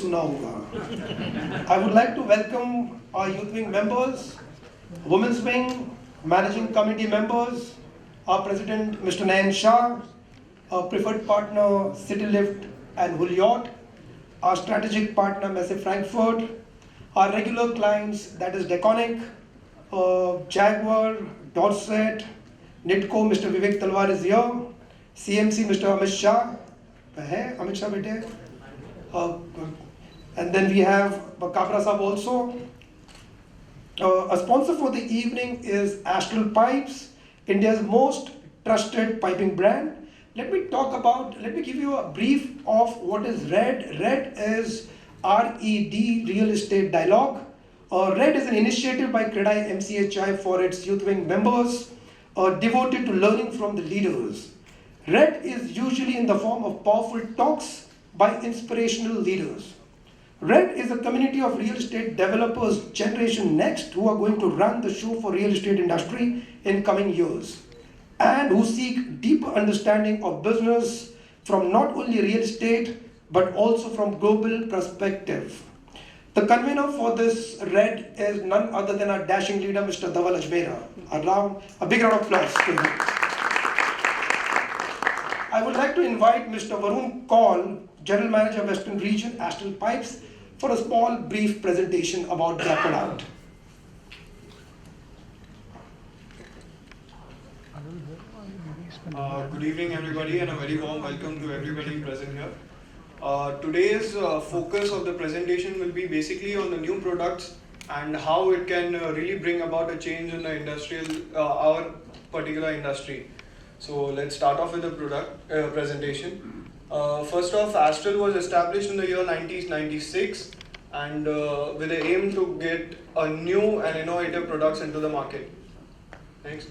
सुना होगा. I would like to welcome our youth wing members, women's wing, managing committee members, our president Mr. Nayan Shah, our preferred partner City Lift and Huliot, our strategic partner Messe Frankfurt, our regular clients, that is Deconic, Jaguar, Dorset, Nitco, Mr. Vivek Talwar is here, CMC Mr. Amit Shah, Amit Shah bete, and then we have Kabra Sahab also. A sponsor for the evening is Astral Pipes, India's most trusted piping brand. Let me give you a brief of what is RED. RED is RED, Real Estate Dialogue. RED is an initiative by CREDAI MCHI for its youth wing members, devoted to learning from the leaders. RED is usually in the form of powerful talks by inspirational leaders. RED is a community of real estate developers, Generation Next, who are going to run the show for real estate industry in coming years, and who seek deeper understanding of business from not only real estate, but also from global perspective. The convener for this RED is none other than our dashing leader, Mr. Dhaval Ajmera. A big round of applause to him. I would like to invite Mr. Varun Kaul, General Manager, Western Region, Astral Pipes, for a small, brief presentation about their product. Good evening, everybody, and a very warm welcome to everybody present here. Today's focus of the presentation will be basically on the new products and how it can really bring about a change in the our particular industry. So let's start off with the product presentation. First off, Astral was established in the year 1996 and with the aim to get a new and innovative products into the market. Thanks.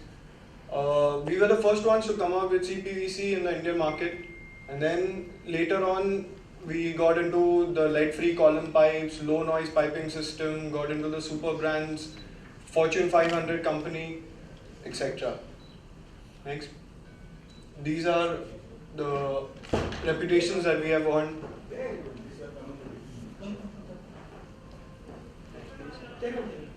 We were the first ones to come up with CPVC in the Indian market, and then later on we got into the lead-free column pipes, low noise piping system, got into the super brands, Fortune 500 company, etc. Next. These are the reputations that we have earned.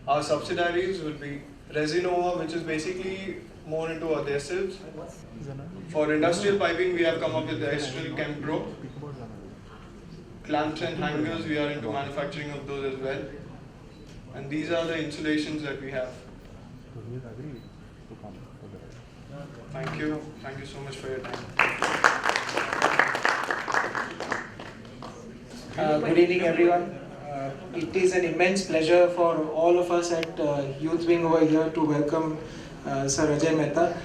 Our subsidiaries will be Resinova, which is basically more into adhesives. For industrial piping, we have come up with the Astral Chem Pro. Clamps and hangers, we are into manufacturing of those as well. And these are the insulations that we have. Thank you so much for your time. Good evening, everyone. It is an immense pleasure for all of us at Youth Wing over here to welcome Sir Ajoy Mehta.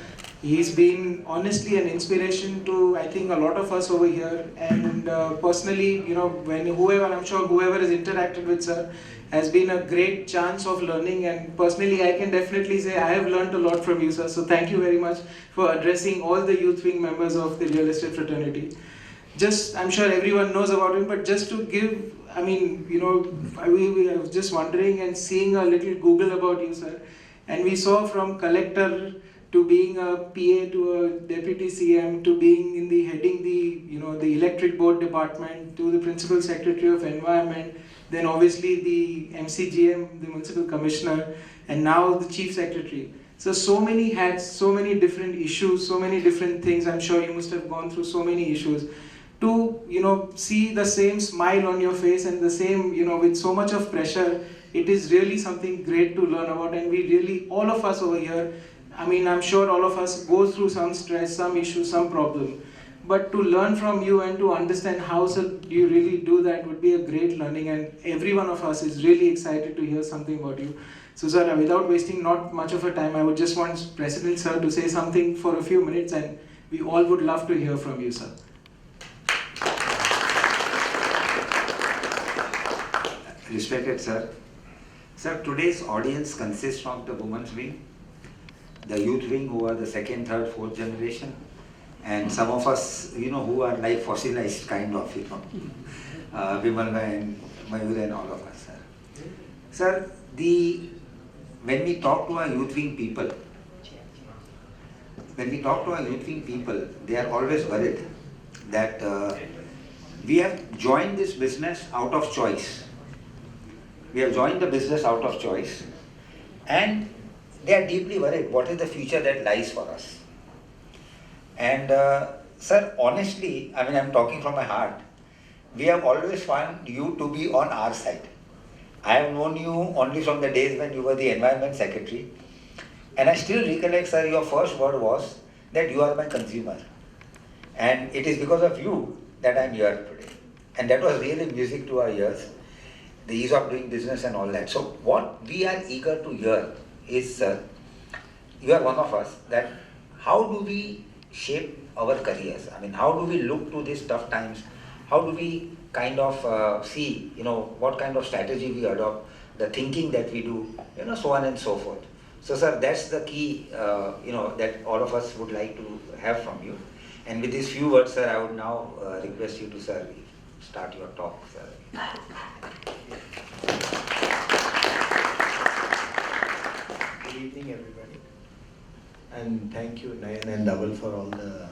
He's been honestly an inspiration to, I think, a lot of us over here. And personally, I'm sure whoever has interacted with Sir has been a great chance of learning. And personally, I can definitely say I have learned a lot from you, Sir. So thank you very much for addressing all the Youth Wing members of the real estate fraternity. I'm sure everyone knows about him, but just to give, we were just wondering and seeing a little Google about you, Sir. And we saw from collector to being a PA to a deputy CM to being heading the electric board department to the principal secretary of environment, then obviously the MCGM, the municipal commissioner, and now the chief secretary. So many hats, so many different issues, so many different things. I'm sure you must have gone through so many issues. To see the same smile on your face and the same, with so much of pressure, it is really something great to learn about. And we really, all of us over here, I'm sure all of us go through some stress, some issue, some problem. But to learn from you and to understand how you really do that would be a great learning, and every one of us is really excited to hear something about you. So sir, without wasting not much of a time, I would just want President Sir to say something for a few minutes, and we all would love to hear from you, sir. Respected Sir. Sir, today's audience consists of the women's wing, the youth wing who are the second, third, fourth generation, and some of us, who are like fossilized kind of, Vimalva and Mayur and all of us, sir. Sir, when we talk to our youth wing people, they are always worried that we have joined this business out of choice. We have joined the business out of choice, and they are deeply worried what is the future that lies for us. And sir, honestly, I mean, I'm talking from my heart, we have always found you to be on our side. I have known you only from the days when you were the Environment Secretary, and I still recollect, sir, your first word was that you are my consumer. And it is because of you that I'm here today. And that was really music to our ears, the ease of doing business and all that. So what we are eager to hear is, you are one of us, that how do we shape our careers? I mean, how do we look to these tough times? How do we kind of see, what kind of strategy we adopt, the thinking that we do, so on and so forth. So sir, that's the key, that all of us would like to have from you. And with these few words, sir, I would now request you to, sir, start your talk, sir. Good evening, everybody. And thank you, Nayan and Dhaval, for all the,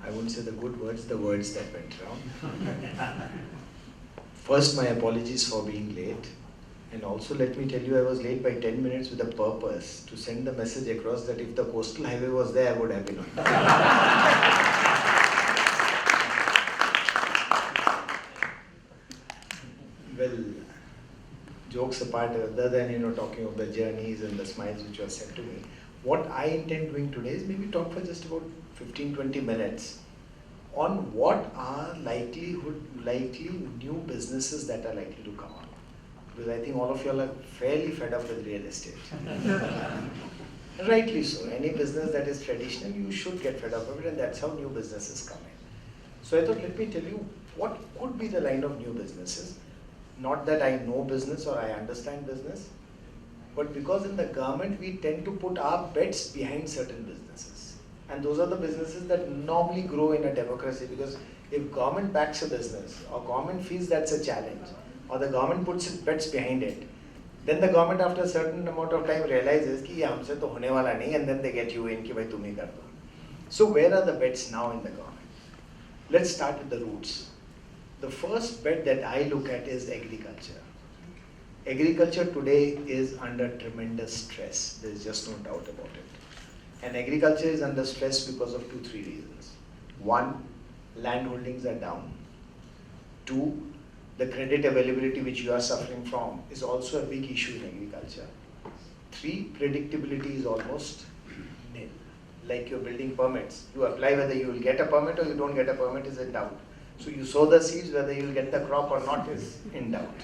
I wouldn't say the good words, the words that went around. First, my apologies for being late. And also, let me tell you, I was late by 10 minutes with a purpose to send the message across that if the coastal highway was there, I would have been on time. Well, jokes apart, other than talking of the journeys and the smiles which were sent to me, what I intend doing today is maybe talk for just about 15-20 minutes on what are likely new businesses that are likely to come up. Because I think all of you all are fairly fed up with real estate. Rightly so. Any business that is traditional, you should get fed up with it, and that's how new businesses come in. So I thought, let me tell you what could be the line of new businesses. Not that I know business or I understand business, but because in the government we tend to put our bets behind certain businesses. And those are the businesses that normally grow in a democracy, because if government backs a business or government feels that's a challenge, or the government puts its bets behind it, then the government after a certain amount of time realizes कि ये हमसे तो होने वाला नहीं, and then they get you in कि भाई तुम ही कर दो. So where are the bets now in the government? Let's start with the roots. The first bet that I look at is agriculture. Agriculture today is under tremendous stress. There is just no doubt about it. And agriculture is under stress because of 2-3 reasons. One, land holdings are down. Two, the credit availability which you are suffering from is also a big issue in agriculture. Three, predictability is almost nil. Like your building permits. You apply whether you will get a permit or you don't get a permit is in doubt. So you sow the seeds, whether you will get the crop or not is in doubt.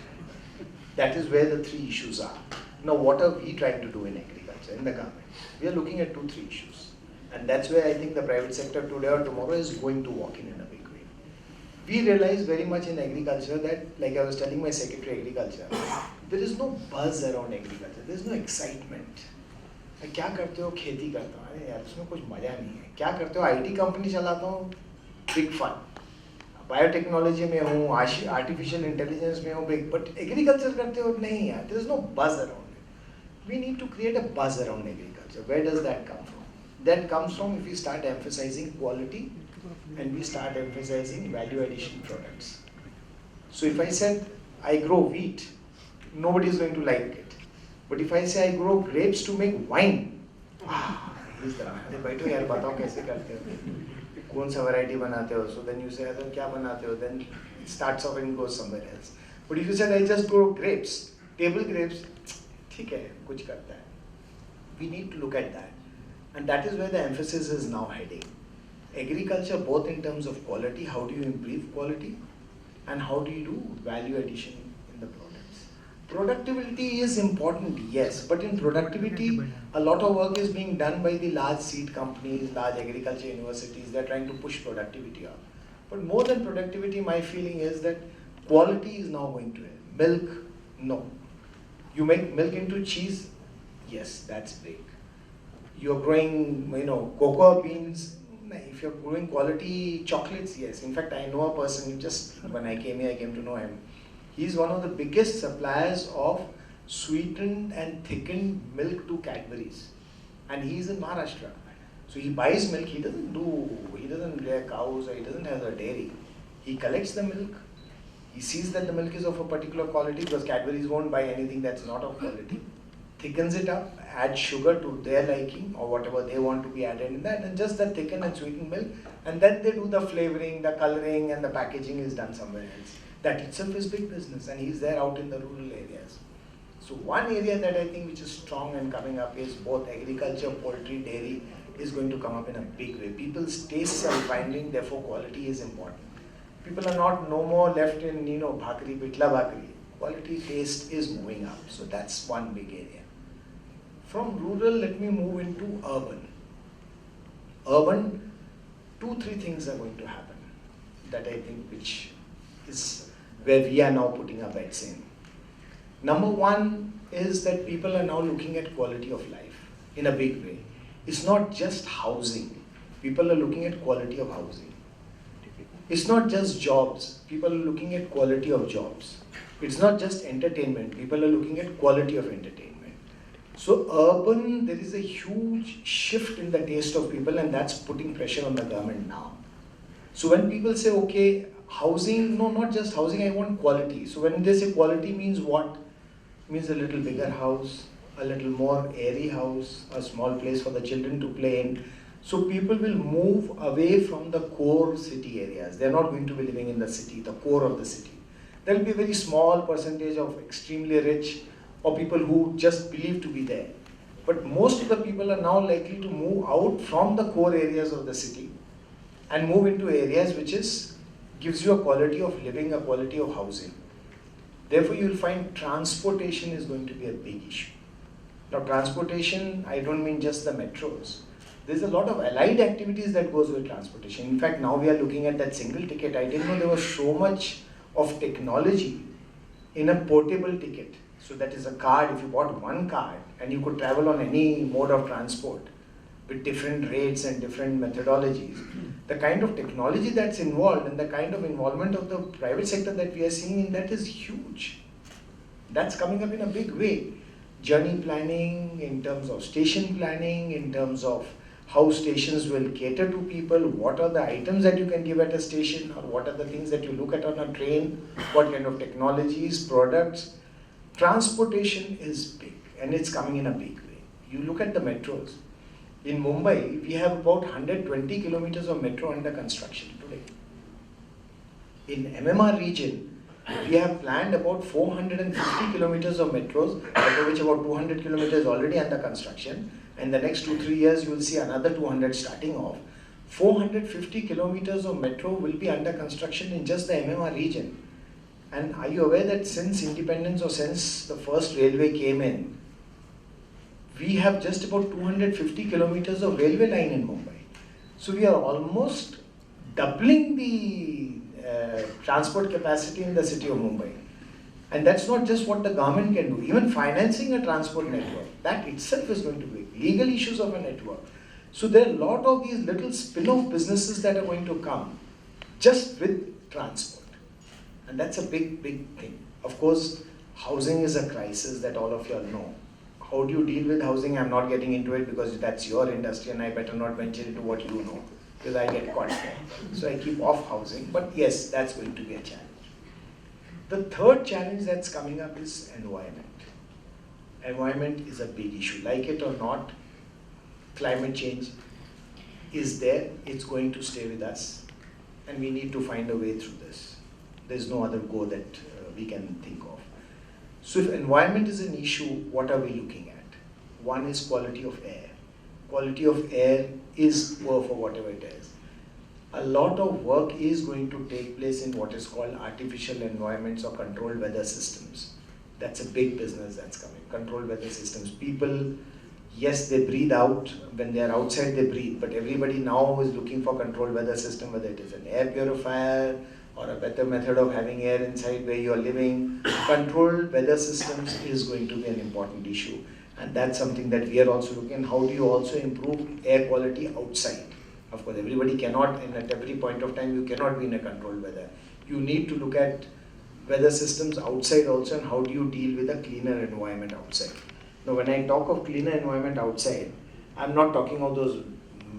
That is where the three issues are. Now what are we trying to do in agriculture, in the government? We are looking at 2-3 issues. And that's where I think the private sector today or tomorrow is going to walk in a big way. We realize very much in agriculture that, like I was telling my secretary agriculture, there is no buzz around agriculture, there is no excitement. क्या करते हो? खेती करता हूँ. अरे यार उसमें कुछ मजा नहीं है. क्या करते हो? IT कंपनी चलाता हूँ. Big fun. बायोटेक्नोलॉजी में हूँ, आर्टिफिशियल इंटेलिजेंस में हूँ, बट एग्रीकल्चर करते हो नहीं यार. There is no buzz around it. We need to create a buzz around agriculture. Where does that come from? That comes from if we start emphasising quality and we start emphasizing value addition products. So if I said I grow wheat, nobody is going to like it. But if I say I grow grapes to make wine, इस तरह अरे बैठो यार बताओ कैसे करते हो, कौन सा वैरायटी बनाते हो. So then you say अरे क्या बनाते हो, then it starts off and goes somewhere else. But if you said I just grow grapes, table grapes, ठीक है कुछ करता है. We need to look at that, and that is where the emphasis is now heading. Agriculture, both in terms of quality, how do you improve quality, and how do you do value addition in the products. Productivity is important, yes, but in productivity, a lot of work is being done by the large seed companies, large agriculture universities. They're trying to push productivity up. But more than productivity, my feeling is that quality is now going to help. Milk, no. You make milk into cheese, yes, that's big. You're growing, cocoa beans. If you're growing quality chocolates, yes. In fact, I know a person, just when I came here, I came to know him. He's one of the biggest suppliers of sweetened and thickened milk to Cadbury's. And he's in Maharashtra. So he buys milk, he doesn't rear cows, or he doesn't have a dairy. He collects the milk, he sees that the milk is of a particular quality because Cadbury's won't buy anything that's not of quality, thickens it up, adds sugar to their liking or whatever they want to be added in that, and just that thickened and sweetened milk, and then they do the flavoring, the coloring, and the packaging is done somewhere else. That itself is big business, and he's there out in the rural areas. So one area that I think which is strong and coming up is both agriculture, poultry, dairy is going to come up in a big way. People's tastes are finding, therefore quality is important. People are not no more left in, bhakri, pitla bhakri. Quality taste is moving up. So that's one big area. From rural, let me move into urban. Urban, 2-3 things are going to happen that I think which is where we are now putting our bets in. Number one is that people are now looking at quality of life in a big way. It's not just housing. People are looking at quality of housing. It's not just jobs. People are looking at quality of jobs. It's not just entertainment. People are looking at quality of entertainment. So urban, there is a huge shift in the taste of people, and that's putting pressure on the government now. So when people say, okay, housing, no, not just housing, I want quality. So when they say quality means what? It means a little bigger house, a little more airy house, a small place for the children to play in. So people will move away from the core city areas. They're not going to be living in the city, the core of the city. There will be a very small percentage of extremely rich or people who just believe to be there. But most of the people are now likely to move out from the core areas of the city and move into areas which gives you a quality of living, a quality of housing. Therefore, you will find transportation is going to be a big issue. Now, transportation, I don't mean just the metros. There's a lot of allied activities that goes with transportation. In fact, now we are looking at that single ticket. I didn't know there was so much of technology in a portable ticket. So that is a card, if you bought one card and you could travel on any mode of transport with different rates and different methodologies. The kind of technology that's involved and the kind of involvement of the private sector that we are seeing in that is huge. That's coming up in a big way. Journey planning, in terms of station planning, in terms of how stations will cater to people, what are the items that you can give at a station, or what are the things that you look at on a train, what kind of technologies, products. Transportation is big, and it's coming in a big way. You look at the metros. In Mumbai, we have about 120 kilometers of metro under construction today. In MMR region, we have planned about 450 kilometers of metros, out of which about 200 kilometers already under construction. And the next 2-3 years, you will see another 200 starting off. 450 kilometers of metro will be under construction in just the MMR region. And are you aware that since independence or since the first railway came in, we have just about 250 kilometers of railway line in Mumbai. So we are almost doubling the transport capacity in the city of Mumbai. And that's not just what the government can do. Even financing a transport network, that itself is going to be legal issues of a network. So there are a lot of these little spin-off businesses that are going to come just with transport. And that's a big, big thing. Of course, housing is a crisis that all of you all know. How do you deal with housing? I'm not getting into it because that's your industry and I better not venture into what you know because I get caught there. So I keep off housing. But yes, that's going to be a challenge. The third challenge that's coming up is environment. Environment is a big issue. Like it or not, climate change is there. It's going to stay with us. And we need to find a way through this. There's no other go that we can think of. So if environment is an issue, what are we looking at? One is quality of air. Quality of air is poor for whatever it is. A lot of work is going to take place in what is called artificial environments or controlled weather systems. That's a big business that's coming. Controlled weather systems. People, yes, they breathe out. When they're outside, they breathe. But everybody now is looking for controlled weather system, whether it is an air purifier, or a better method of having air inside where you are living. Controlled weather systems is going to be an important issue. And that's something that we are also looking at. How do you also improve air quality outside? Of course, everybody cannot, and at every point of time, you cannot be in a controlled weather. You need to look at weather systems outside also and how do you deal with a cleaner environment outside. Now, when I talk of cleaner environment outside, I'm not talking of those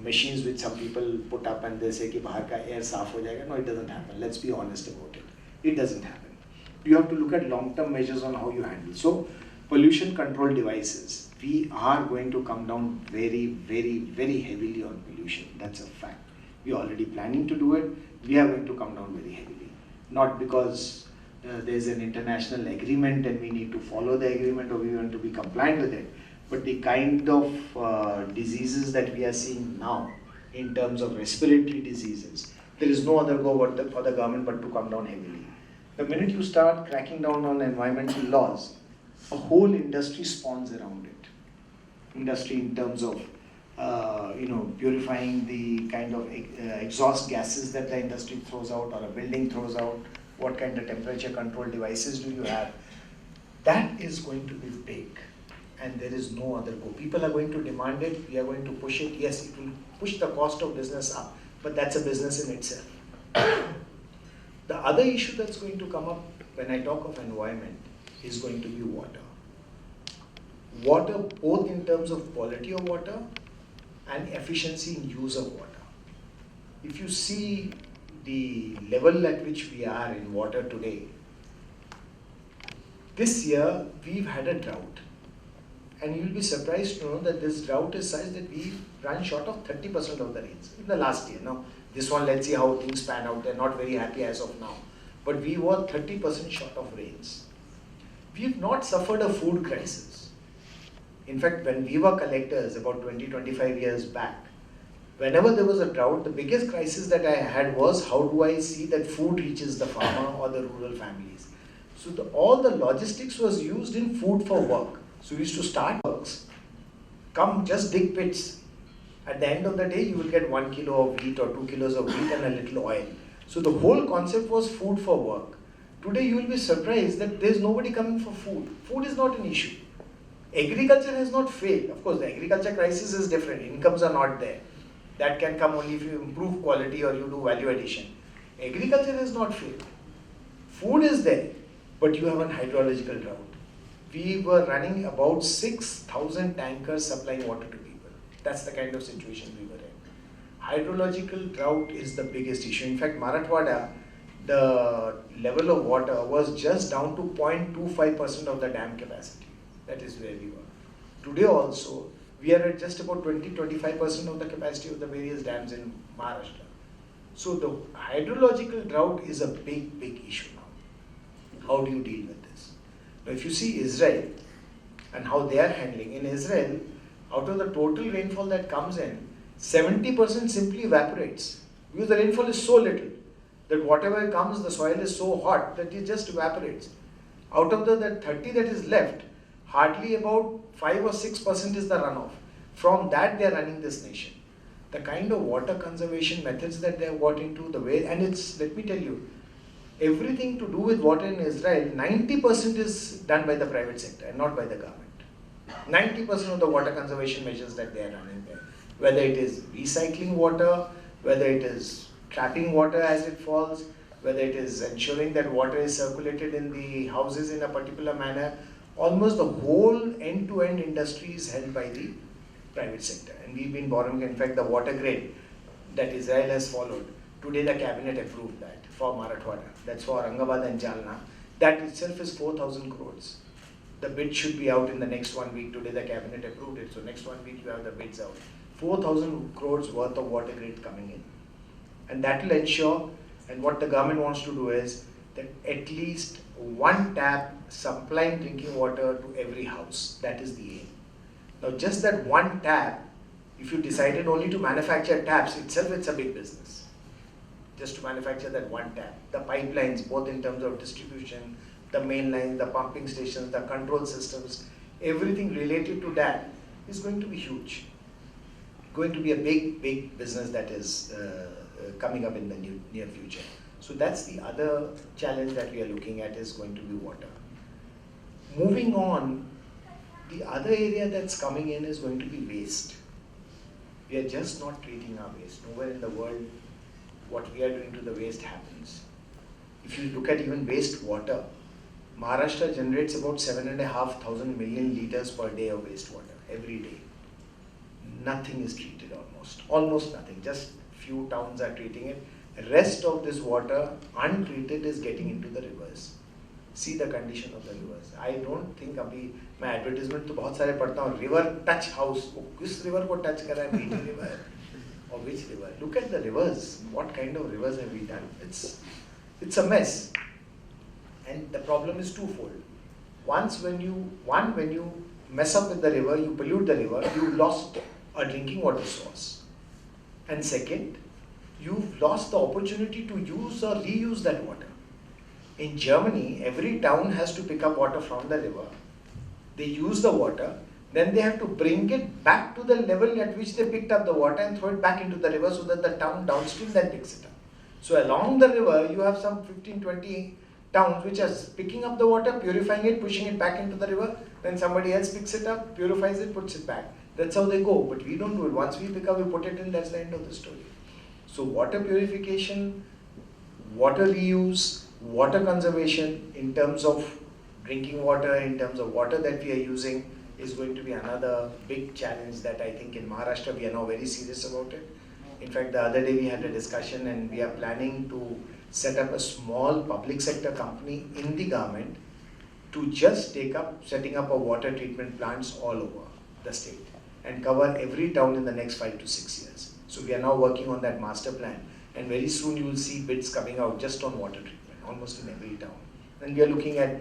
machines which some people put up and they say कि बाहर का air साफ हो जाएगा. No, it doesn't happen. Let's be honest about it. It doesn't happen. You have to look at long-term measures on how you handle. So, pollution control devices. We are going to come down very, very, very heavily on pollution. That's a fact. We are already planning to do it. We are going to come down very heavily. Not because there's an international agreement and we need to follow the agreement or we want to be compliant with it. But the kind of diseases that we are seeing now in terms of respiratory diseases, there is no other go for the government but to come down heavily. The minute you start cracking down on environmental laws, a whole industry spawns around it. Industry in terms of purifying the kind of exhaust gases that the industry throws out or a building throws out, what kind of temperature control devices do you have, that is going to be big and there is no other go. People are going to demand it, we are going to push it. Yes, it will push the cost of business up, but that's a business in itself. The other issue that's going to come up when I talk of environment is going to be water. Water both in terms of quality of water and efficiency in use of water. If you see the level at which we are in water today, this year we've had a drought. And you'll be surprised to know that this drought is such that we run short of 30% of the rains in the last year. Now, this one, let's see how things pan out. They're not very happy as of now. But we were 30% short of rains. We've not suffered a food crisis. In fact, when we were collectors about 20-25 years back, whenever there was a drought, the biggest crisis that I had was how do I see that food reaches the farmer or the rural families. So all the logistics was used in food for work. So we used to start works, come just dig pits. At the end of the day, you will get 1 kilo of wheat or 2 kilos of wheat and a little oil. So the whole concept was food for work. Today you will be surprised that there is nobody coming for food. Food is not an issue. Agriculture has not failed. Of course, the agriculture crisis is different. Incomes are not there. That can come only if you improve quality or you do value addition. Agriculture has not failed. Food is there, but you have a hydrological drought. We were running about 6,000 tankers supplying water to people. That's the kind of situation we were in. Hydrological drought is the biggest issue. In fact, Marathwada, the level of water was just down to 0.25% of the dam capacity. That is where we were. Today also, we are at just about 20-25% of the capacity of the various dams in Maharashtra. So the hydrological drought is a big, big issue now. How do you deal with this? Now, if you see Israel and how they are handling, in Israel, out of the total rainfall that comes in, 70% simply evaporates because the rainfall is so little that whatever comes, the soil is so hot that it just evaporates. Out of that 30 that is left, hardly about 5 or 6% is the runoff. From that, they are running this nation. The kind of water conservation methods that they have got into, the way, and it's, let me tell you, everything to do with water in Israel, 90% is done by the private sector and not by the government. 90% of the water conservation measures that they are running there, whether it is recycling water, whether it is trapping water as it falls, whether it is ensuring that water is circulated in the houses in a particular manner, almost the whole end-to-end industry is held by the private sector. And we've been borrowing, in fact, the water grid that Israel has followed. Today the cabinet approved that for Marathwada. That's for Aurangabad and Jalna. That itself is 4,000 crores. The bid should be out in the next 1 week. Today the cabinet approved it. So next 1 week you have the bids out. 4,000 crores worth of water grid coming in. And that will ensure, and what the government wants to do is that at least one tap supplying drinking water to every house. That is the aim. Now just that one tap, if you decided only to manufacture taps itself, it's a big business. Just to manufacture that one tap. The pipelines, both in terms of distribution, the main lines, the pumping stations, the control systems, everything related to that is going to be huge. Going to be a big, big business that is coming up in the near future. So that's the other challenge that we are looking at, is going to be water. Moving on, the other area that's coming in is going to be waste. We are just not treating our waste. Nowhere in the world what we are doing to the waste happens. If you look at even wastewater, Maharashtra generates about 7,500 million liters per day of wastewater, every day. nothing is treated almost nothing. Just few towns are treating it. Rest of this water, untreated, is getting into the rivers. See the condition of the rivers. I don't think अभी मैं advertisement तो बहुत सारे पढ़ता हूँ. River touch house. वो किस river को touch कर रहा है? BT river or which river? Look at the rivers. What kind of rivers have we done? It's a mess. And the problem is twofold. When you mess up with the river, you pollute the river, you've lost a drinking water source. And second, you've lost the opportunity to use or reuse that water. In Germany, every town has to pick up water from the river. They use the water, then they have to bring it back to the level at which they picked up the water and throw it back into the river so that the town downstream then picks it up. So along the river, you have some 15-20 towns which are picking up the water, purifying it, pushing it back into the river, then somebody else picks it up, purifies it, puts it back. That's how they go, but we don't do it. Once we pick up, we put it in, that's the end of the story. So water purification, water reuse, water conservation in terms of drinking water, in terms of water that we are using, is going to be another big challenge that I think in Maharashtra we are now very serious about it. In fact, the other day we had a discussion and we are planning to set up a small public sector company in the government to just take up setting up a water treatment plants all over the state and cover every town in the next 5 to 6 years. So we are now working on that master plan, and very soon you will see bids coming out just on water treatment, almost in every town. And we are looking at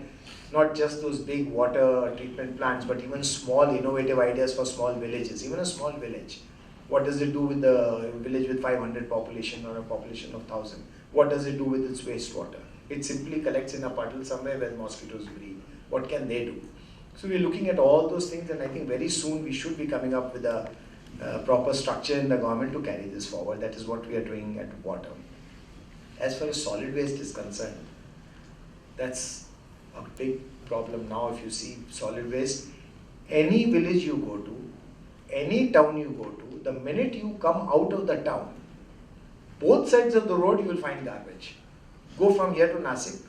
not just those big water treatment plants, but even small innovative ideas for small villages, even a small village. What does it do with the village with 500 population or a population of 1,000? What does it do with its wastewater? It simply collects in a puddle somewhere where mosquitoes breed. What can they do? So we're looking at all those things, and I think very soon we should be coming up with a proper structure in the government to carry this forward. That is what we are doing at water. As far as solid waste is concerned, that's a big problem now. If you see solid waste, any village you go to, any town you go to, the minute you come out of the town, both sides of the road you will find garbage. Go from here to Nasik,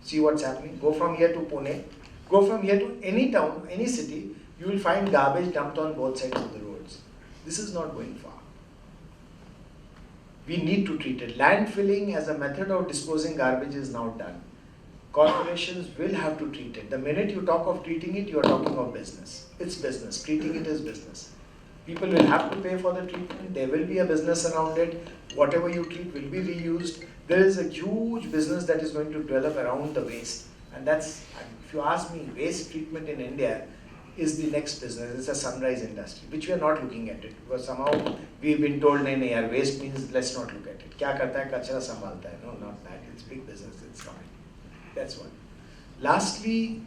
see what's happening. Go from here to Pune, go from here to any town, any city, you will find garbage dumped on both sides of the roads. This is not going far. We need to treat it. Landfilling as a method of disposing garbage is now done. Corporations will have to treat it. The minute you talk of treating it, you are talking of business. It's business. Treating it is business. People will have to pay for the treatment. There will be a business around it. Whatever you treat will be reused. There is a huge business that is going to develop around the waste. And that's, if you ask me, waste treatment in India is the next business. It's a sunrise industry, which we are not looking at it. Because somehow we've been told, nahi, waste means let's not look at it. Kya karta hai, kachra sambhalta hai. No, not that. It's big business. It's coming. That's one. Lastly,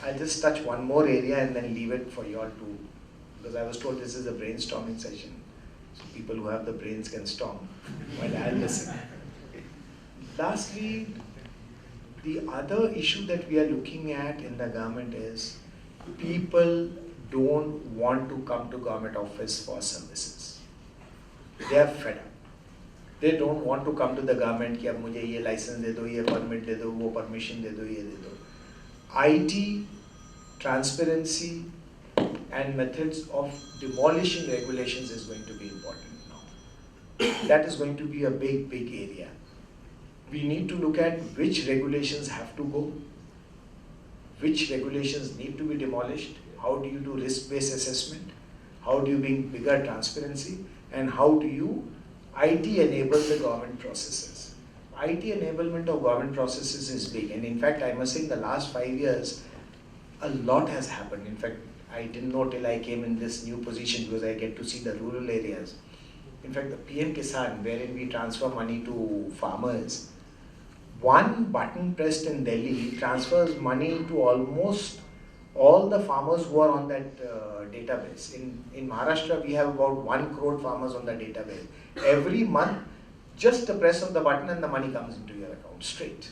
I'll just touch one more area and then leave it for you all to, because I was told this is a brainstorming session. So people who have the brains can storm while I'll listen. Lastly, the other issue that we are looking at in the government is people don't want to come to government office for services. They are fed up. They don't want to come to the government कि अब मुझे ये license दे दो, ये permit दे दो, वो permission दे दो, ये दे दो. IT, transparency, and methods of demolishing regulations is going to be important now. That is going to be a big, big area. We need to look at which regulations have to go, which regulations need to be demolished, how do you do risk-based assessment, how do you bring bigger transparency, and how do you IT enable the government processes. IT enablement of government processes is big, and in fact I must say in the last 5 years a lot has happened. In fact, I didn't know till I came in this new position because I get to see the rural areas. In fact, the PM Kisan, wherein we transfer money to farmers, one button pressed in Delhi transfers money to almost all the farmers who are on that database. In Maharashtra, we have about 1 crore farmers on the database. Every month, just the press of the button and the money comes into your account straight.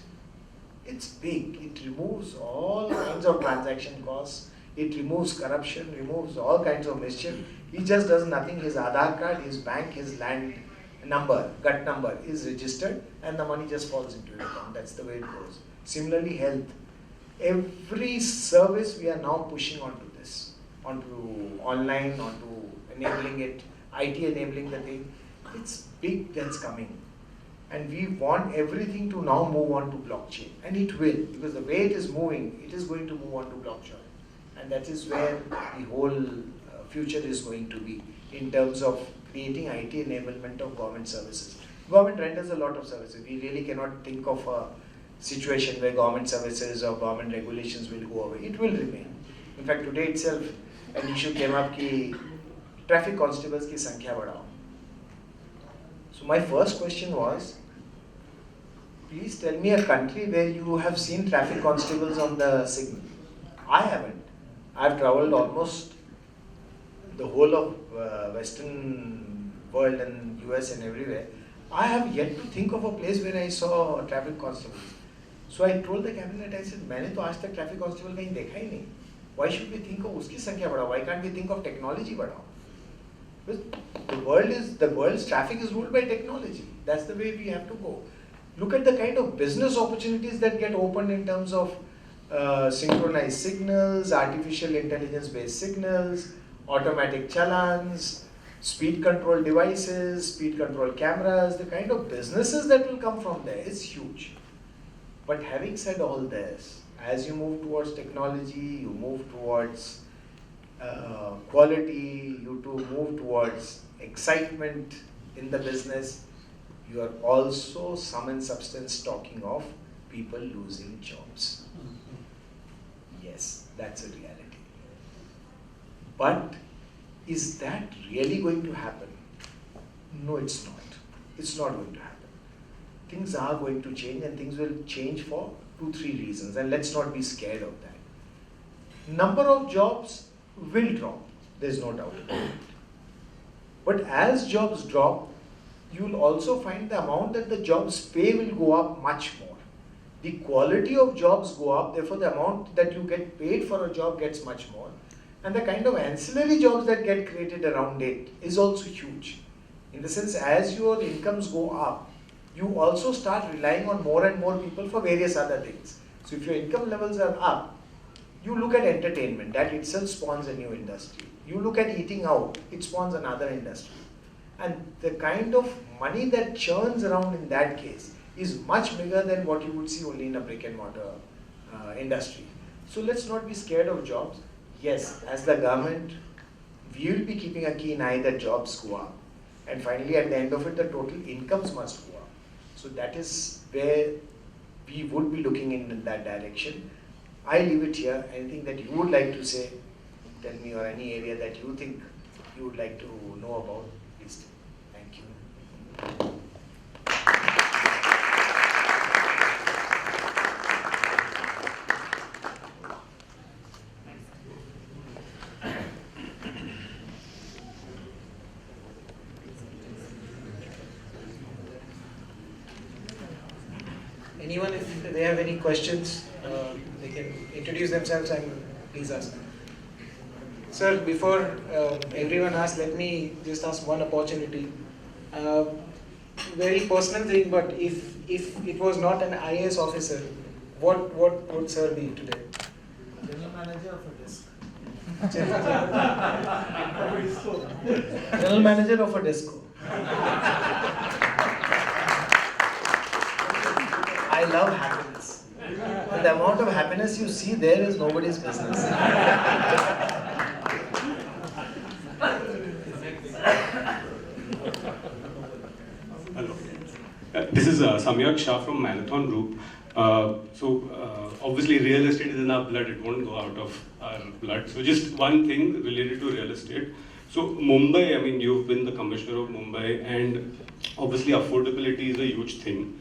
It's big. It removes all kinds of transaction costs. It removes corruption, removes all kinds of mischief. He just does nothing. His Aadhaar card, his bank, his land number, gut number is registered and the money just falls into your account. That's the way it goes. Similarly, health. Every service we are now pushing onto this, onto online, onto enabling it, IT enabling the thing. It's big that's coming. And we want everything to now move on to blockchain. And it will, because the way it is moving, it is going to move on to blockchain. And that is where the whole future is going to be in terms of creating IT enablement of government services. Government renders a lot of services. We really cannot think of a situation where government services or government regulations will go away. It will remain. In fact, today itself, an issue came up कि traffic constables की संख्या बढ़ाओ. So my first question was, please tell me a country where you have seen traffic constables on the signal. I haven't. I've traveled almost the whole of Western world and US and everywhere. I have yet to think of a place where I saw traffic constables. So I told the cabinet, I said, मैंने तो आज तक traffic constable कहीं देखा ही नहीं. Why should we think of उसकी संख्या बढ़ाओ? Why can't we think of technology बढ़ाओ? Because the world's traffic is ruled by technology. That's the way we have to go. Look at the kind of business opportunities that get opened in terms of synchronized signals, artificial intelligence-based signals, automatic challans, speed control devices, speed control cameras. The kind of businesses that will come from there is huge. But having said all this, as you move towards technology, you move towards quality, you move towards excitement in the business, you are also sum and substance talking of people losing jobs. Yes, that's a reality. But is that really going to happen? No, it's not. It's not going to happen. Things are going to change, and things will change for 2-3 reasons, and let's not be scared of that. Number of jobs will drop, there's no doubt about it. But as jobs drop, you will also find the amount that the jobs pay will go up much more. The quality of jobs go up, therefore the amount that you get paid for a job gets much more. And the kind of ancillary jobs that get created around it is also huge. In the sense, as your incomes go up, you also start relying on more and more people for various other things. So if your income levels are up, you look at entertainment, that itself spawns a new industry. You look at eating out, it spawns another industry. And the kind of money that churns around in that case is much bigger than what you would see only in a brick and mortar industry. So let's not be scared of jobs. Yes, as the government, we will be keeping a keen eye that jobs go up. And finally, at the end of it, the total incomes must go up. So that is where we would be looking in that direction. I leave it here. Anything that you would like to say, tell me, or any area that you think you would like to know about, please. Thank you. Anyone, if they have any questions, they can introduce themselves and please ask. Sir, before everyone asks, let me just ask one opportunity. Very personal thing, but if it was not an IAS officer, what would sir be today? General manager of a desk. General manager of a disco. I love happiness. And the amount of happiness you see there is nobody's business. Hello. This is Samyak Shah from Marathon Group. Obviously real estate is in our blood, it won't go out of our blood. So just one thing related to real estate. So Mumbai, I mean, you've been the commissioner of Mumbai, and obviously affordability is a huge thing.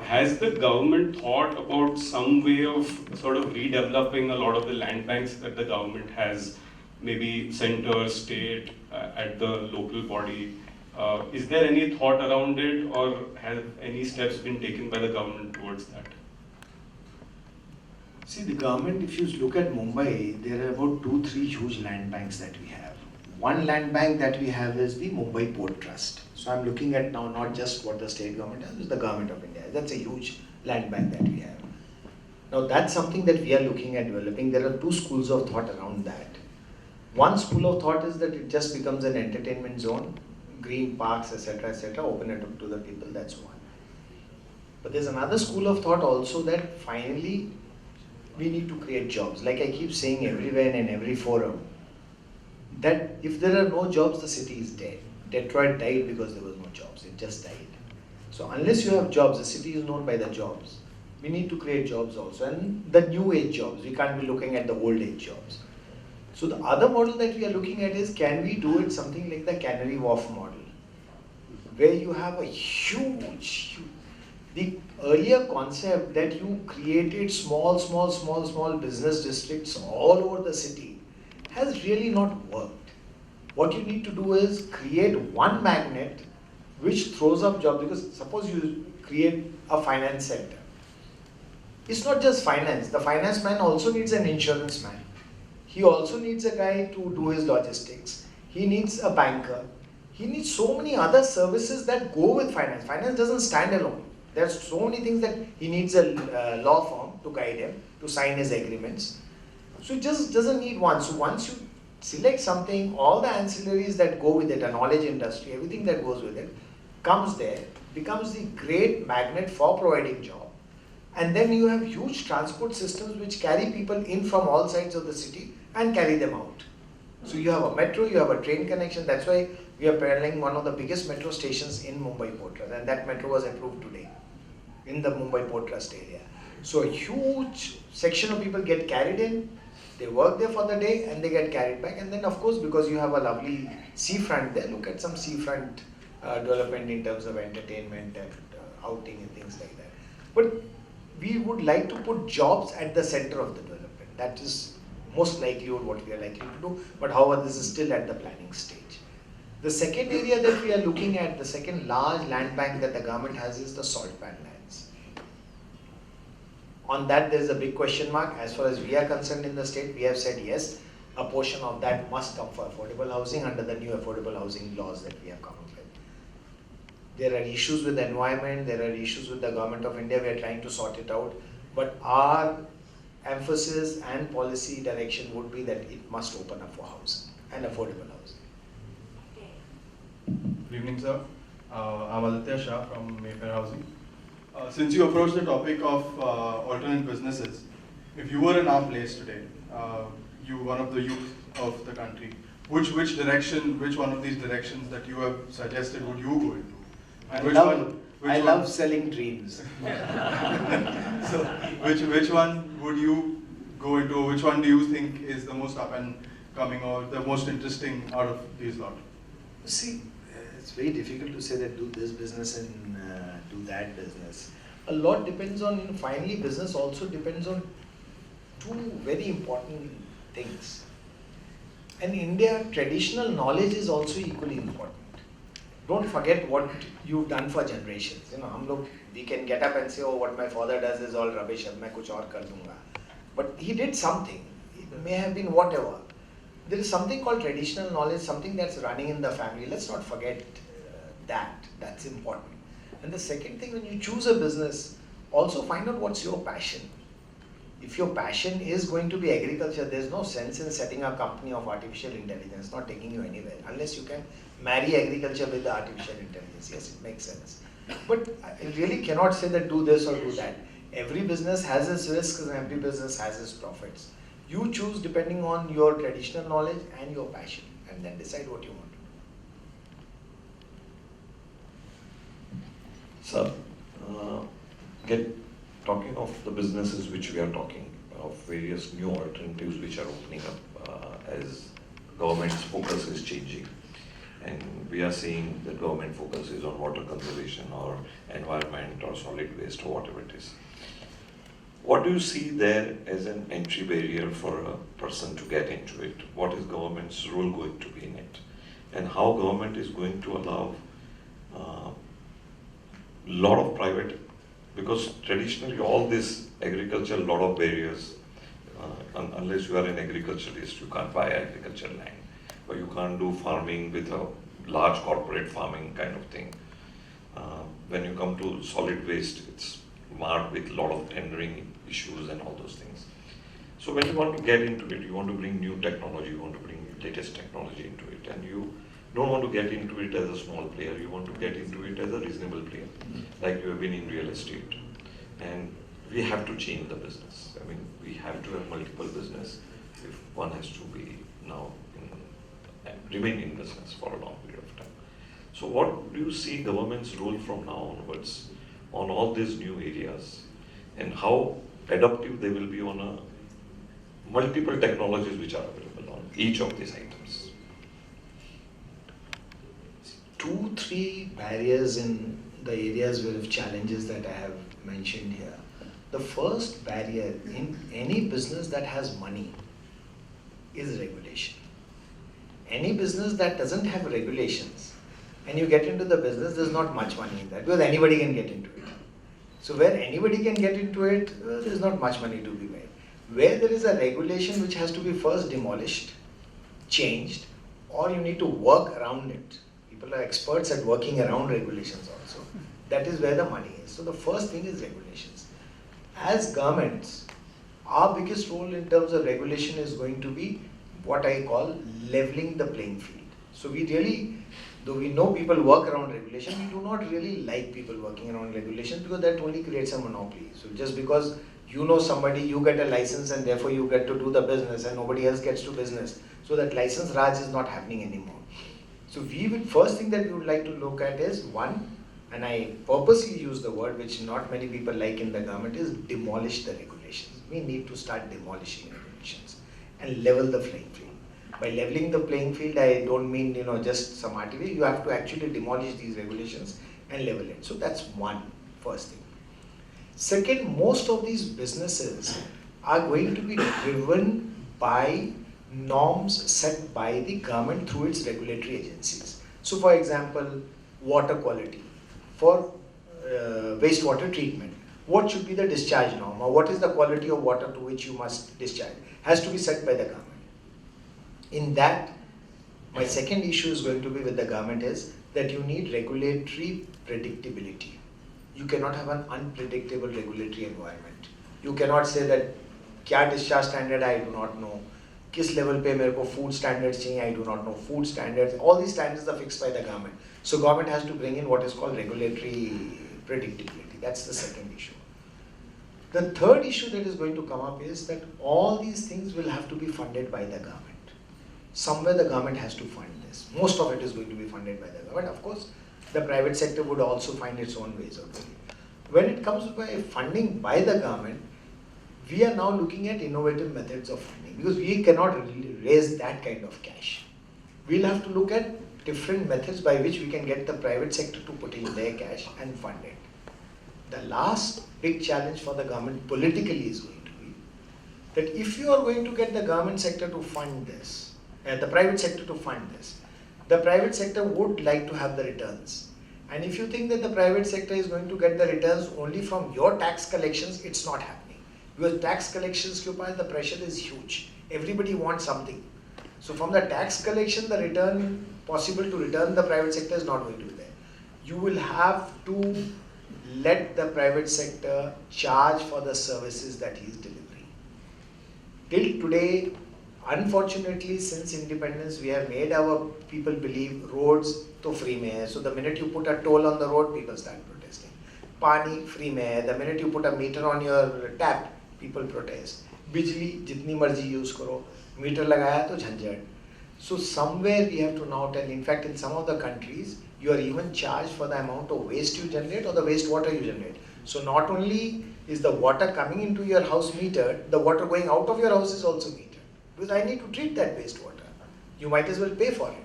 Has the government thought about some way of sort of redeveloping a lot of the land banks that the government has, maybe center, state, at the local body? Is there any thought around it, or have any steps been taken by the government towards that? See, the government, if you look at Mumbai, there are about 2-3 huge land banks that we have. One land bank that we have is the Mumbai Port Trust. So I'm looking at now not just what the state government has, it's the government of India. That's a huge land bank that we have. Now that's something that we are looking at developing. There are 2 schools of thought around that. One school of thought is that it just becomes an entertainment zone, green parks, etc., open it up to the people, that's one. But there's another school of thought also that finally we need to create jobs. Like I keep saying everywhere and in every forum, that if there are no jobs, the city is dead. Detroit died because there was no jobs, it just died. So unless you have jobs, the city is known by the jobs. We need to create jobs also, and the new age jobs. We can't be looking at the old age jobs. So the other model that we are looking at is, can we do it something like the Canary Wharf model, where you have a huge, the earlier concept that you created small business districts all over the city has really not worked. What you need to do is create one magnet which throws up jobs, because suppose you create a finance center. It's not just finance. The finance man also needs an insurance man. He also needs a guy to do his logistics. He needs a banker. He needs so many other services that go with finance. Finance doesn't stand alone. There's so many things that he needs a law firm to guide him, to sign his agreements. So it just doesn't need one. So once you select something, all the ancillaries that go with it, a knowledge industry, everything that goes with it, comes there, becomes the great magnet for providing job. And then you have huge transport systems which carry people in from all sides of the city and carry them out. So you have a metro, you have a train connection. That's why we are paralleling one of the biggest metro stations in Mumbai Port Trust, and that metro was approved today in the Mumbai Port Trust area. So a huge section of people get carried in, they work there for the day and they get carried back. And then of course, because you have a lovely seafront there, look at some seafront development in terms of entertainment and outing and things like that. But we would like to put jobs at the center of the development. That is most likely what we are likely to do. But however, this is still at the planning stage. The second area that we are looking at, the second large land bank that the government has, is the salt pan lands. On that, there is a big question mark. As far as we are concerned in the state, we have said yes, a portion of that must come for affordable housing under the new affordable housing laws that we have come up with. There are issues with the environment, there are issues with the government of India, we are trying to sort it out. But our emphasis and policy direction would be that it must open up for housing and affordable housing. Good evening, sir. I'm Aditya Shah from Mayfair Housing. Since you approached the topic of alternate businesses, if you were in our place today, you one of the youth of the country, which one of these directions that you have suggested would you go into? And I love selling dreams. So, which one would you go into? Which one do you think is the most up and coming or the most interesting out of these lot? See, it's very difficult to say that do this business and do that business. A lot depends on, finally business also depends on two very important things. In India, traditional knowledge is also equally important. Don't forget what you've done for generations. You know, we can get up and say, oh, what my father does is all rubbish, ab main kuch aur kar dunga. But he did something. It may have been whatever. There is something called traditional knowledge, something that's running in the family. Let's not forget that. That's important. And the second thing, when you choose a business, also find out what's your passion. If your passion is going to be agriculture, there's no sense in setting a company of artificial intelligence. It's not taking you anywhere. Unless you can marry agriculture with the artificial intelligence. Yes, it makes sense. But I really cannot say that do this or do that. Every business has its risks and every business has its profits. You choose depending on your traditional knowledge and your passion, and then decide what you want to do. Talking of the businesses which we are talking of, various new alternatives which are opening up as government's focus is changing, and we are seeing the government focus is on water conservation or environment or solid waste or whatever it is. What do you see there as an entry barrier for a person to get into it? What is government's role going to be in it? And how government is going to allow lot of private, because traditionally all this agriculture, lot of barriers, unless you are an agriculturalist, you can't buy agricultural land, or you can't do farming with a large corporate farming kind of thing. When you come to solid waste, it's marked with a lot of tendering issues and all those things. So when you want to get into it, you want to bring new technology, you want to bring latest technology into it, and you don't want to get into it as a small player, you want to get into it as a reasonable player, like you have been in real estate. And we have to change the business. I mean, we have to have multiple business if one has to be now remain in business for a long period of time. So what do you see government's role from now onwards on all these new areas, and how adaptive they will be on a multiple technologies which are available on each of these items? 2-3 barriers in the areas where of challenges that I have mentioned here. The first barrier in any business that has money is regulation. Any business that doesn't have regulations and you get into the business, there's not much money in that because anybody can get into it. So where anybody can get into it, there's not much money to be made. Where there is a regulation which has to be first demolished, changed, or you need to work around it. People are experts at working around regulations also. That is where the money is. So the first thing is regulations. As governments, our biggest role in terms of regulation is going to be what I call leveling the playing field. So we really, though we know people work around regulation, we do not really like people working around regulation because that only creates a monopoly. So just because you know somebody, you get a license and therefore you get to do the business and nobody else gets to business. So that license Raj is not happening anymore. So first thing that we would like to look at is one, and I purposely use the word which not many people like in the government, is demolish the regulations. We need to start demolishing regulations and level the playing field. By leveling the playing field, I don't mean just some article. You have to actually demolish these regulations and level it. So that's first thing. Second, most of these businesses are going to be driven by norms set by the government through its regulatory agencies. So for example, water quality, for wastewater treatment, what should be the discharge norm or what is the quality of water to which you must discharge has to be set by the government. In that, my second issue is going to be with the government is that you need regulatory predictability. You cannot have an unpredictable regulatory environment. You cannot say that kya discharge standard I do not know, किस level पे मेरे को food standards चाहिए, I do not know food standards. All these standards are fixed by the government. So government has to bring in what is called regulatory predictability. That's the second issue. The third issue that is going to come up is that all these things will have to be funded by the government. Somewhere the government has to fund this. Most of it is going to be funded by the government. Of course, the private sector would also find its own ways of doing it. When it comes by funding by the government, we are now looking at innovative methods of funding because we cannot raise that kind of cash. We'll have to look at different methods by which we can get the private sector to put in their cash and fund it. The last big challenge for the government politically is going to be that if you are going to get the government sector to fund this, the private sector to fund this, the private sector would like to have the returns. And if you think that the private sector is going to get the returns only from your tax collections, it's not happening. Because tax collections, the pressure is huge. Everybody wants something. So from the tax collection, the return possible to return the private sector is not going to be there. You will have to let the private sector charge for the services that he is delivering. Till today, unfortunately, since independence, we have made our people believe roads to free mein hai. So the minute you put a toll on the road, people start protesting. Pani free mein hai. The minute you put a meter on your tap, people protest. Bijli jitni marzi use karo, meter lagaya to jhanjat. So somewhere we have to now tell, in fact in some of the countries, you are even charged for the amount of waste you generate or the wastewater you generate. So not only is the water coming into your house metered, the water going out of your house is also metered. Because I need to treat that wastewater. You might as well pay for it.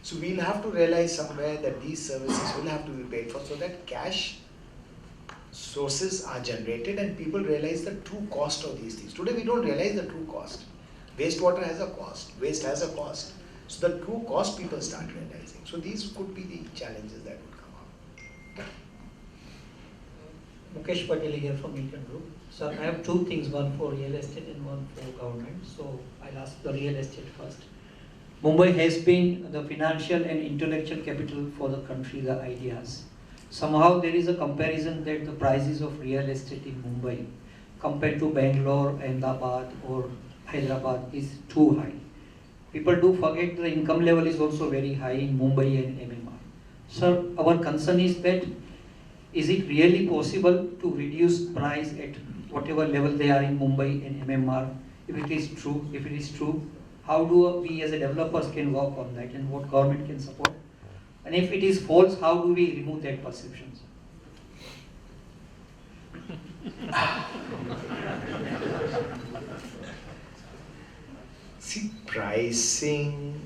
So we'll have to realize somewhere that these services will have to be paid for so that cash sources are generated and people realize the true cost of these things. Today we don't realize the true cost. Wastewater has a cost, waste has a cost. So the true cost people start realizing. So these could be the challenges that would come up. Mukesh Patel here from Milton Group. So I have two things, one for real estate and one for government. So I'll ask the real estate first. Mumbai has been the financial and intellectual capital for the country, the ideas. Somehow there is a comparison that the prices of real estate in Mumbai compared to Bangalore, Ahmedabad or Hyderabad is too high. People do forget the income level is also very high in Mumbai and MMR. Sir, our concern is that is it really possible to reduce price at whatever level they are in Mumbai and MMR? If it is true, how do we as a developers can work on that and what government can support? And if it is false, how do we remove that perception? See, pricing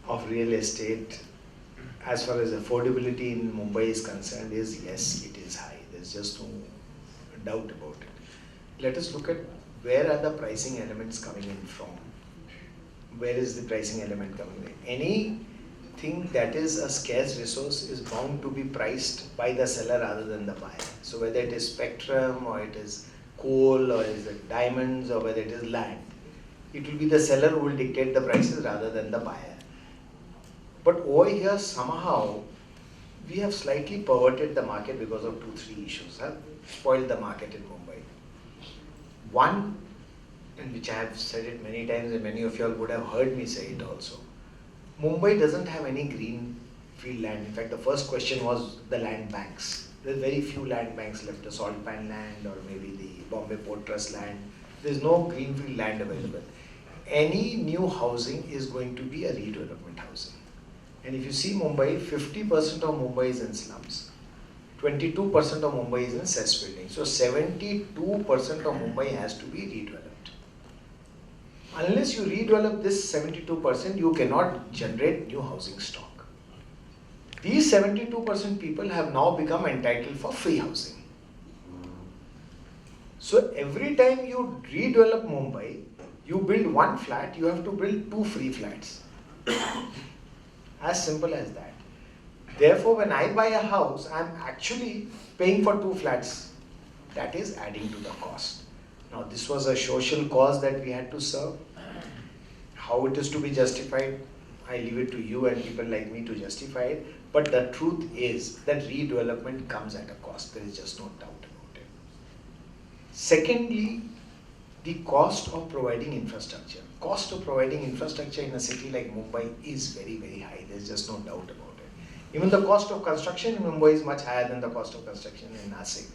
of real estate as far as affordability in Mumbai is concerned is, yes, it is high. There's just no doubt about it. Let us look at where are the pricing elements coming in from. Where is the pricing element coming in? Anything that is a scarce resource is bound to be priced by the seller rather than the buyer. So whether it is spectrum or it is coal or is it diamonds or whether it is land, it will be the seller who will dictate the prices rather than the buyer. But over here somehow we have slightly perverted the market because of 2-3 issues, have spoiled the market in Mumbai. One, and which I have said it many times and many of you all would have heard me say it also, Mumbai doesn't have any green field land. In fact, the first question was the land banks. There are very few land banks left, the salt pan land or maybe the Bombay Port Trust land. There's no greenfield land available. Any new housing is going to be a redevelopment housing. And if you see Mumbai, 50% of Mumbai is in slums. 22% of Mumbai is in cess buildings. So 72% of Mumbai has to be redeveloped. Unless you redevelop this 72%, you cannot generate new housing stock. These 72% people have now become entitled for free housing. So every time you redevelop Mumbai, you build one flat, you have to build 2 free flats. As simple as that. Therefore, when I buy a house, I am actually paying for 2 flats. That is adding to the cost. Now, this was a social cause that we had to serve. How it is to be justified, I leave it to you and people like me to justify it. But the truth is that redevelopment comes at a cost. There is just no doubt about it. Secondly, the cost of providing infrastructure. Cost of providing infrastructure in a city like Mumbai is very, very high. There's just no doubt about it. Even the cost of construction in Mumbai is much higher than the cost of construction in Nasik.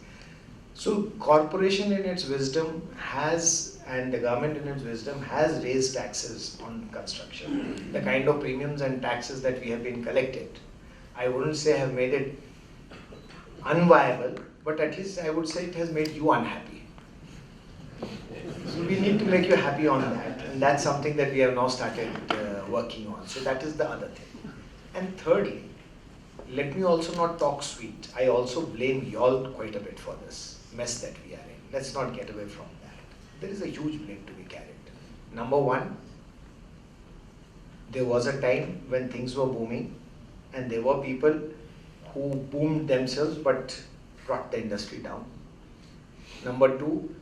So corporation in its wisdom has, and the government in its wisdom has raised taxes on construction. The kind of premiums and taxes that we have been collected, I wouldn't say have made it unviable, but at least I would say it has made you unhappy. So we need to make you happy on that, and that's something that we have now started working on. So that is the other thing. And thirdly, let me also not talk sweet. I also blame y'all quite a bit for this mess that we are in. Let's not get away from that. There is a huge blame to be carried. Number one, there was a time when things were booming and there were people who boomed themselves but brought the industry down. Number two,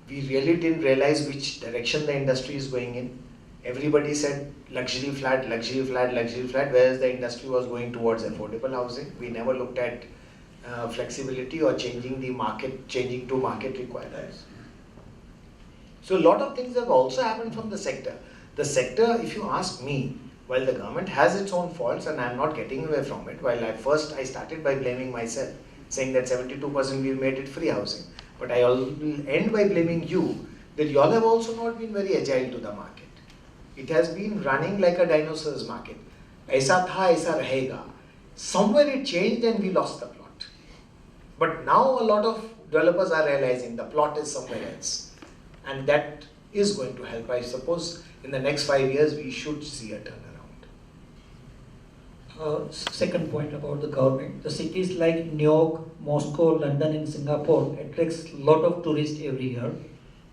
we really didn't realize which direction the industry is going in. Everybody said luxury flat, luxury flat, luxury flat, whereas the industry was going towards affordable housing. We never looked at flexibility or changing the market, changing to market requirements. So a lot of things have also happened from the sector. The sector, if you ask me, while the government has its own faults and I'm not getting away from it, while I started by blaming myself, saying that 72% we've made it free housing. But I will end by blaming you that you all have also not been very agile to the market. It has been running like a dinosaur's market. Aisa tha, aisa rahega. Somewhere it changed and we lost the plot. But now a lot of developers are realizing the plot is somewhere else. And that is going to help. I suppose in the next 5 years we should see a turnaround. Second point about the government. The cities like New York, Moscow, London and Singapore attracts a lot of tourists every year.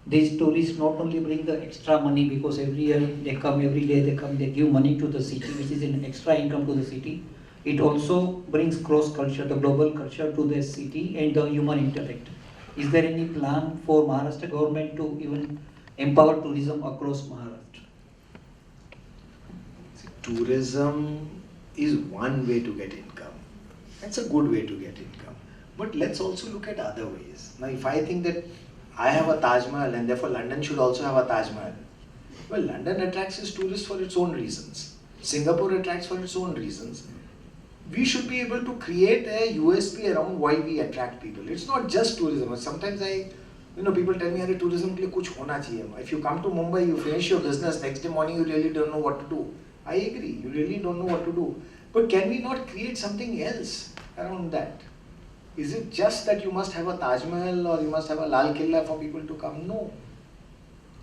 These tourists not only bring the extra money because every year they come, every day they come, they give money to the city, which is an extra income to the city. It also brings cross culture, the global culture to the city and the human intellect. Is there any plan for Maharashtra government to even empower tourism across Maharashtra? Tourism is one way to get income. That's a good way to get income. But let's also look at other ways. Now, if I think that I have a Taj Mahal and therefore London should also have a Taj Mahal. Well, London attracts its tourists for its own reasons. Singapore attracts for its own reasons. We should be able to create a USP around why we attract people. It's not just tourism. Sometimes people tell me, tourism ke liye kuch hona chahiye. If you come to Mumbai, you finish your business, next day morning you really don't know what to do. I agree, you really don't know what to do. But can we not create something else around that? Is it just that you must have a Taj Mahal or you must have a Lal Killa for people to come? No.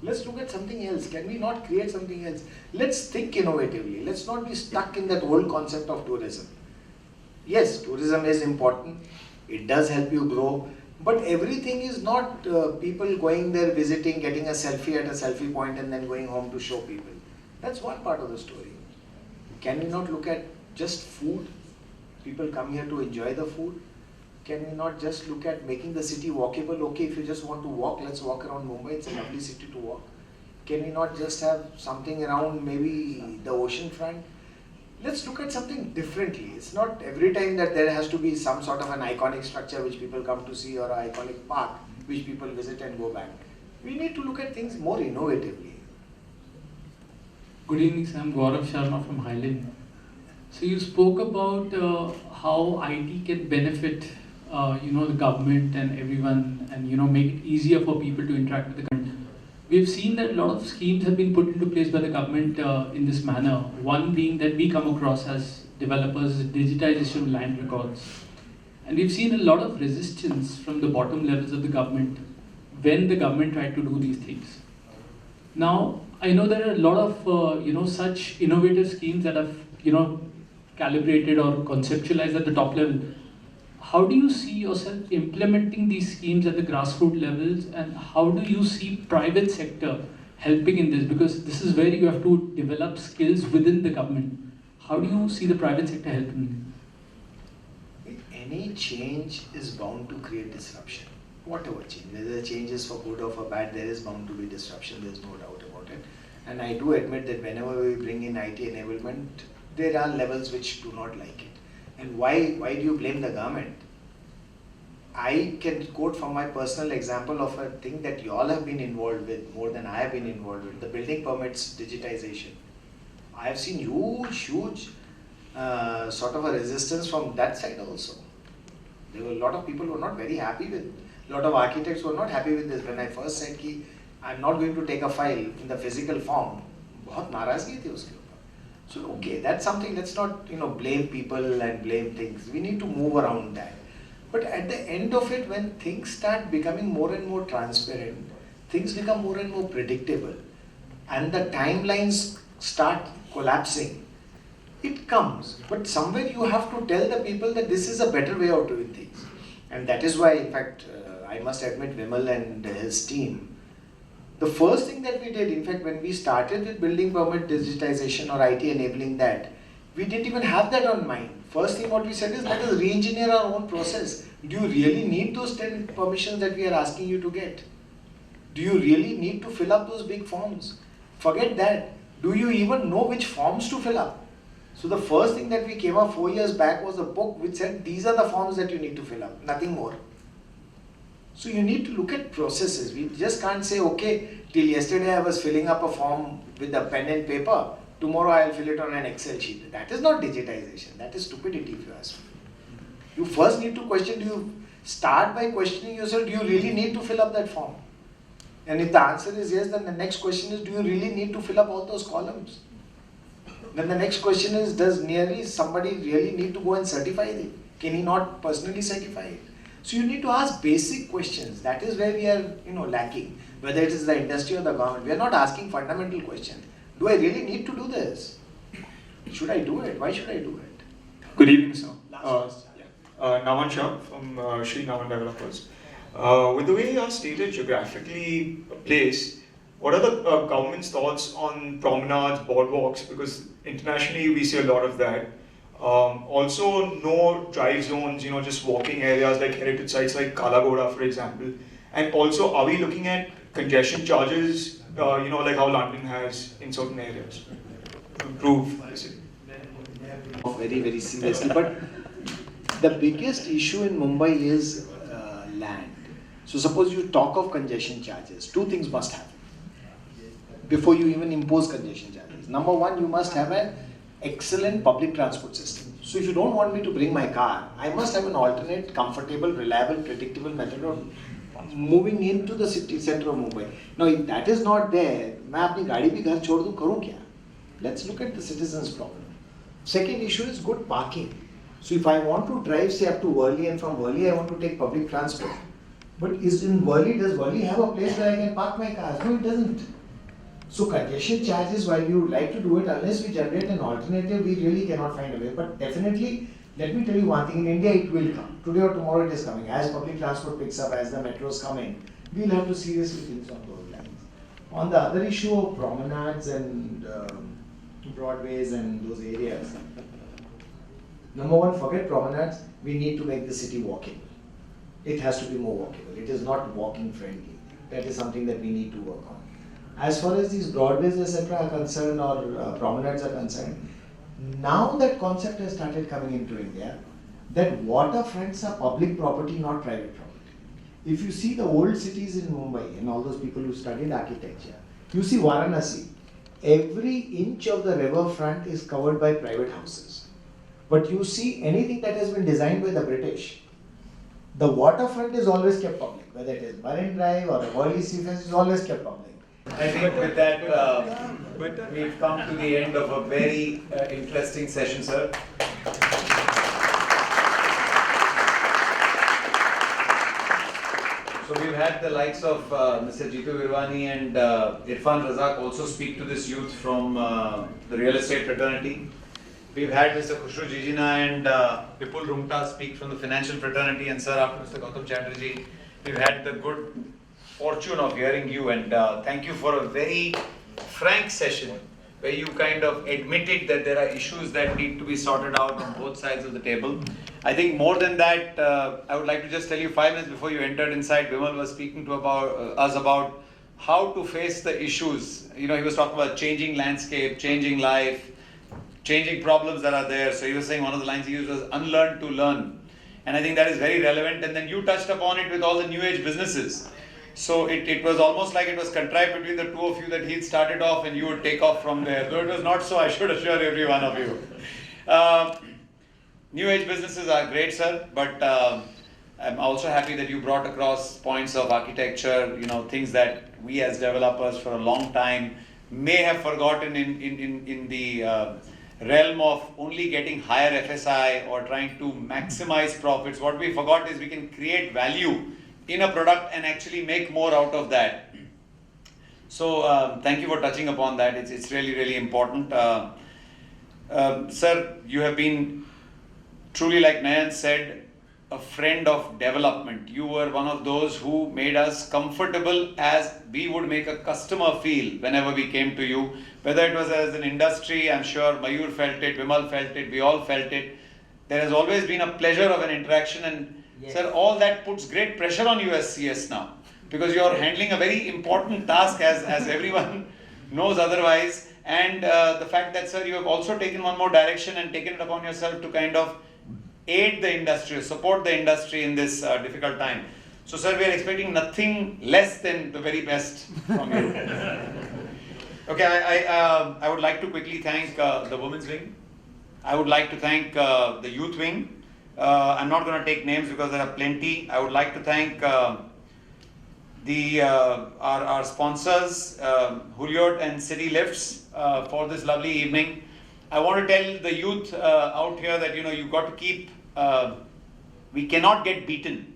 Let's look at something else. Can we not create something else? Let's think innovatively. Let's not be stuck in that old concept of tourism. Yes, tourism is important. It does help you grow. But everything is not people going there, visiting, getting a selfie at a selfie point and then going home to show people. That's one part of the story. Can we not look at just food? People come here to enjoy the food. Can we not just look at making the city walkable? Okay, if you just want to walk, let's walk around Mumbai. It's a lovely city to walk. Can we not just have something around maybe the ocean front? Let's look at something differently. It's not every time that there has to be some sort of an iconic structure which people come to see or an iconic park which people visit and go back. We need to look at things more innovatively. Good evening, sir. I'm Gaurav Sharma from Highland. So you spoke about how IT can benefit, the government and everyone, and make it easier for people to interact with the government. We've seen that a lot of schemes have been put into place by the government in this manner. One being that we come across as developers is digitization of land records, and we've seen a lot of resistance from the bottom levels of the government when the government tried to do these things. Now, I know there are a lot of such innovative schemes that have calibrated or conceptualized at the top level. How do you see yourself implementing these schemes at the grassroots levels, and how do you see private sector helping in this? Because this is where you have to develop skills within the government. How do you see the private sector helping? Any change is bound to create disruption. Whatever change, whether the change is for good or for bad, there is bound to be disruption, there's no doubt about it. And I do admit that whenever we bring in IT enablement, there are levels which do not like it. And why do you blame the government? I can quote from my personal example of a thing that you all have been involved with more than I have been involved with, the building permits digitization. I have seen huge sort of a resistance from that side also. There were a lot of people who were not very happy with, a lot of architects were not happy with this. When I first said कि I'm not going to take a file in the physical form, बहुत नाराजगी थी उसके ऊपर. So okay, that's something, let's not blame people and blame things. We need to move around that. But at the end of it, when things start becoming more and more transparent, things become more and more predictable, and the timelines start collapsing, it comes. But somewhere you have to tell the people that this is a better way of doing things. And that is why, in fact, I must admit Vimal and his team, the first thing that we did, in fact, when we started with building permit digitization or IT enabling that, we didn't even have that on mind. First thing what we said is, let us re-engineer our own process. Do you really need those 10 permissions that we are asking you to get? Do you really need to fill up those big forms? Forget that. Do you even know which forms to fill up? So the first thing that we came up 4 years back was a book which said, these are the forms that you need to fill up, nothing more. So you need to look at processes. We just can't say, okay, till yesterday I was filling up a form with a pen and paper, tomorrow I'll fill it on an Excel sheet. That is not digitization, that is stupidity if you ask me. You first need to question, do you start by questioning yourself, do you really need to fill up that form? And if the answer is yes, then the next question is, do you really need to fill up all those columns? Then the next question is, does somebody really need to go and certify it? Can he not personally certify it? So you need to ask basic questions. That is where we are, lacking. Whether it is the industry or the government, we are not asking fundamental questions. Do I really need to do this? Should I do it? Why should I do it? Good evening, sir. Last Naman Shah from Shri Naman Developers. With the way you are stated geographically placed, what are the government's thoughts on promenades, boardwalks? Because internationally we see a lot of that. Also, no drive zones, just walking areas like heritage sites like Kalagoda, for example. And also, are we looking at congestion charges, like how London has in certain areas to improve the city? Very, very seriously. But the biggest issue in Mumbai is land. So suppose you talk of congestion charges, two things must happen before you even impose congestion charges. Number one, you must have an excellent public transport system. So if you don't want me to bring my car, I must have an alternate, comfortable, reliable, predictable method of moving into the city center of Mumbai. Now if that is not there, मैं अपनी गाड़ी भी घर छोड़ दूँ करूँ क्या? Let's look at the citizens' problem. Second issue is good parking. So if I want to drive say up to Worli and from Worli I want to take public transport. But is in Worli, does Worli have a place where I can park my cars? No, it doesn't. So congestion charges, while we would like to do it, unless we generate an alternative, we really cannot find a way. But definitely, let me tell you one thing, in India it will come. Today or tomorrow it is coming. As public transport picks up, as the metro is coming, we'll have to seriously think on those lines. On the other issue of promenades and Broadways and those areas, number one, forget promenades, we need to make the city walkable. It has to be more walkable. It is not walking friendly. That is something that we need to work on. As far as these Broadways etc. are concerned or promenades are concerned, now that concept has started coming into India, that waterfronts are public property, not private property. If you see the old cities in Mumbai and all those people who studied architecture, you see Varanasi, every inch of the riverfront is covered by private houses. But you see anything that has been designed by the British, the waterfront is always kept public, whether it is Marine Drive or the Worli Seafront is always kept public. I think with that, we've come to the end of a very interesting session, sir. So we've had the likes of Mr. Jitu Virwani and Irfan Razak also speak to this youth from the real estate fraternity. We've had Mr. Khushru Jijina and Vipul Rumta speak from the financial fraternity, and sir, after Mr. Gautam Chatterjee, we've had the good fortune of hearing you, and thank you for a very frank session where you kind of admitted that there are issues that need to be sorted out on both sides of the table. I think more than that, I would like to just tell you 5 minutes before you entered inside, Vimal was speaking to us about how to face the issues. You know, he was talking about changing landscape, changing life, changing problems that are there. So he was saying one of the lines he used was unlearn to learn. And I think that is very relevant. And then you touched upon it with all the new age businesses. So it was almost like it was contrived between the two of you that he'd started off and you would take off from there. Though it was not so, I should assure every one of you. New age businesses are great, sir, but I'm also happy that you brought across points of architecture, you know, things that we as developers for a long time may have forgotten in the realm of only getting higher FSI or trying to maximize profits. What we forgot is we can create value in a product and actually make more out of that. So thank you for touching upon that. It's really, really important. Sir, you have been truly, like Nayan said, a friend of development. You were one of those who made us comfortable as we would make a customer feel whenever we came to you. Whether it was as an industry, I'm sure Mayur felt it, Vimal felt it, we all felt it. There has always been a pleasure of an interaction, and yes, sir, all that puts great pressure on you as CS now, because you are handling a very important task as everyone knows otherwise. And the fact that, sir, you have also taken one more direction and taken it upon yourself to kind of aid the industry, support the industry in this difficult time. So, sir, we are expecting nothing less than the very best from you. Okay, I would like to quickly thank the women's wing. I would like to thank the youth wing. I'm not going to take names because there are plenty. I would like to thank our sponsors, Huliot and City Lifts, for this lovely evening. I want to tell the youth out here that, you know, you've got to keep, we cannot get beaten.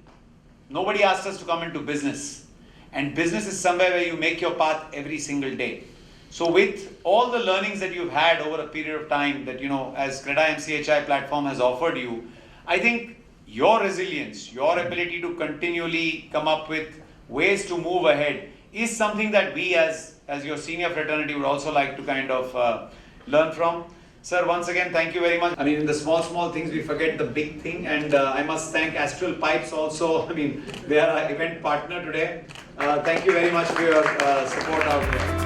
Nobody asked us to come into business. And business is somewhere where you make your path every single day. So with all the learnings that you've had over a period of time that, you know, as CREDAI MCHI platform has offered you, I think your resilience, your ability to continually come up with ways to move ahead is something that we as your senior fraternity would also like to kind of learn from. Sir, once again, thank you very much. I mean, in the small things, we forget the big thing. And I must thank Astral Pipes also. I mean, they are our event partner today. Thank you very much for your support out there.